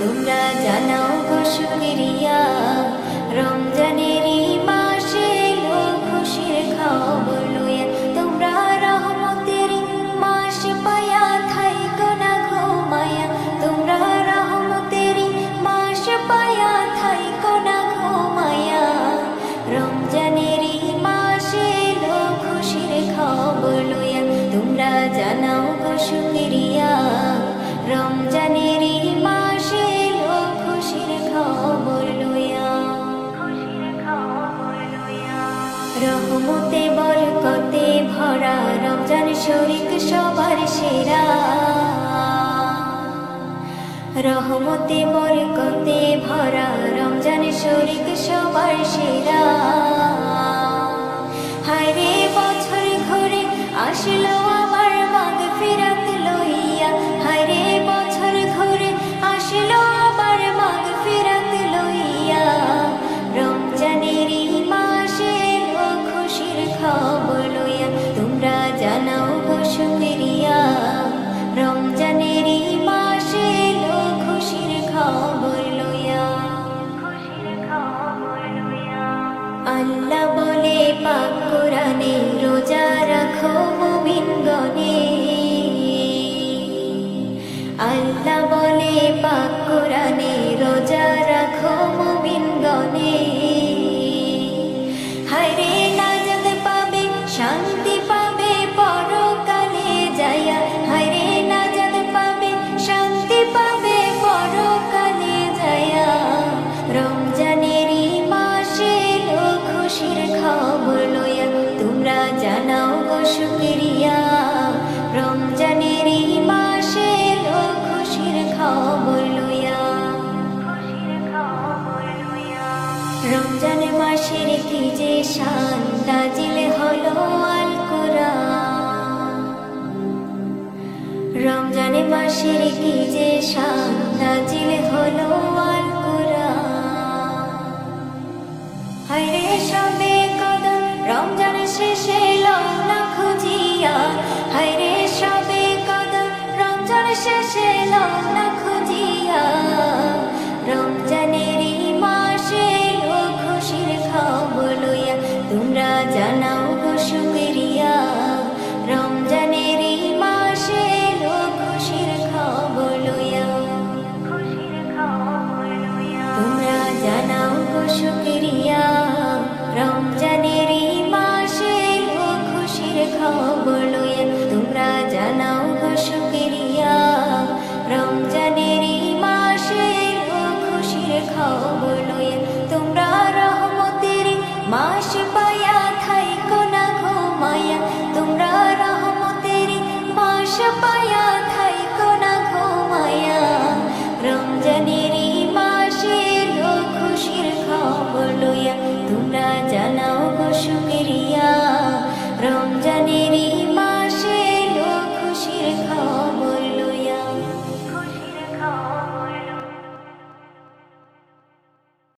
তোমরা জানাও গো শুকরিয়া রমজানেরই মাসে এলো খুশির খবর লইয়া তোমরা রহমতের মাস পায়া থাইকো না ঘুমায়া তোমরা রহমতের মাস পায়া থাইকো না ঘুমায়া রমজানেরই মাসে এলো খুশির খবর লইয়া তোমরা জানাও গো শুকরিয়া রমজানেরই মাসে এলো খুশির খবর লইয়া রহমতে বরকতে ভরা রমজান শরীক সবার সেরা রহমতে বরকতে ভরা রমজান শরীক সবার সেরা হায়রে বছর ঘুরে আসলো আবার মাগফিরাত লইয়া হায়রে বছর ঘুরে আসলো আবার মাগফিরাত লইয়া রমজানেরই মাসে এলো খুশির খবর লইয়া তোমরা জানাও গো শুকরিয়া রমজানেরই মাসে এলো খুশির খবর লইয়া আল্লাহ বলে পাক কোরআনে রোজা রাখো মুমিনগণে আল্লাহ বলে পাক কোরআনে রোজা রাখো মুমিনগণে হায়রে নাজাত পাবে শান্তি পাবে পরকালে যায়া হায়রে নাজাত পাবে শান্তি পাবে পরকালে যায়া রমজানেরই মাসে এলো খুশির খবর লইয়া তোমরা জানাও গো শুকরিয়া রমজানেরই মাসে এলো খুশির খবর লইয়া রমজান মাসের কি যে শান নাজিল হলো আল কোরআন রমজান মাসের কি যে শান নাজিল হলো আল কোরআন হায়রে সবে কদর রমজান শেষে এলো না খুঁজিয়া হায়রে